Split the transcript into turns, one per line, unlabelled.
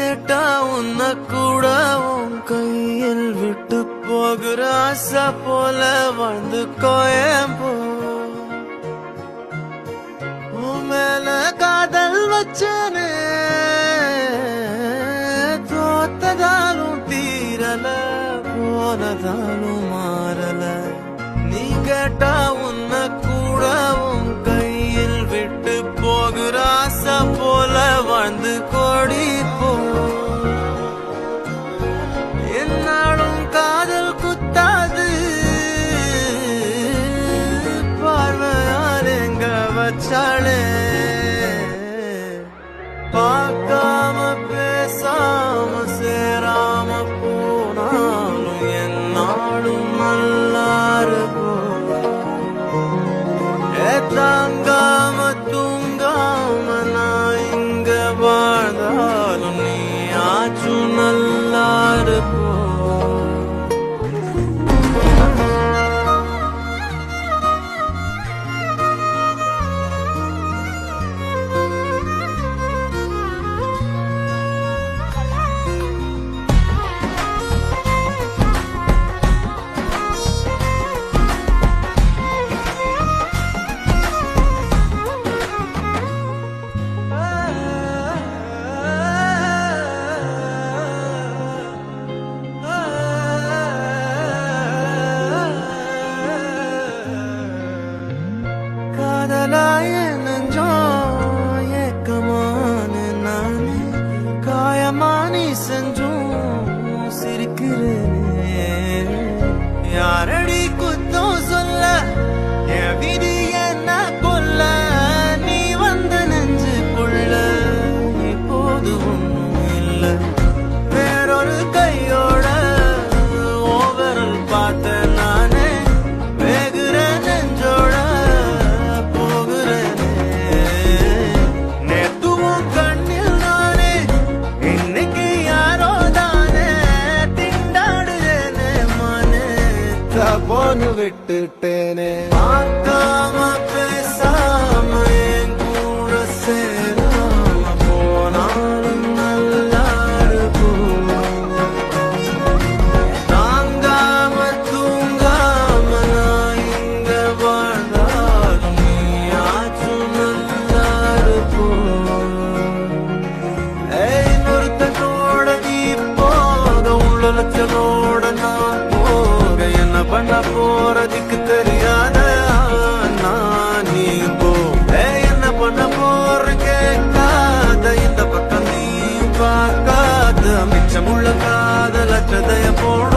கேட்டா உன்ன கூட உன் கையில் விட்டு போகிற ஆசை போல வாழ்ந்து கோயம்போ உன் மேல காதல் வச்சனே தோத்ததாலும் தீரல போனதாலும் மாறல நீ கேட்டா உன்ன கூட உன் கையில் விட்டு போகிற ஆசை போல வாழ்ந்து கோடி போ என்னாலும் காதல் குத்தாது பார்வையால் எங்க வச்சாளே பார்க்காம பேசாம சேராம போனாலும் என்னாலும் நல்லா இருக்கும் தாங்காம தூங்காம நான் இங்க வாழ்ந்தாலும் நீ ஆச்சும் நல்லா இருப்போ காதலாய நெஞ்சோ ஏக்கமான நானே காயமானி செஞ்சும் சிரிக்கிறேனே யாரடி குத்தம் சொல்ல என் விதி என்ன கொல்ல நீ வந்த நெஞ்சுக்குள்ள இப்போது ஒன்றும் இல்லை வேறொரு கையோட ஓவரல் பார்த்த நானே வேகுற நெஞ்சோட போன்னு விட்டுட்டேனே பார்க்காம பேசாம என் கூட சேராம போனாலும் நல்லா இருக்கும் தாங்காம தூங்காம நான் இங்க வாழ்ந்தாலும் நீ ஆச்சும் நல்லா இருக்கும் இன்னொருத்தனோட நீ போக உள்ளச்சனோட நான் என்ன பண்ண போறதுக்கு தெரியாத நான் நீ போ என்ன பண்ண போற கேட்காத இந்த பக்கம் நீ பார்க்காத மிச்சமுள்ள காதல் அச்சதைய போன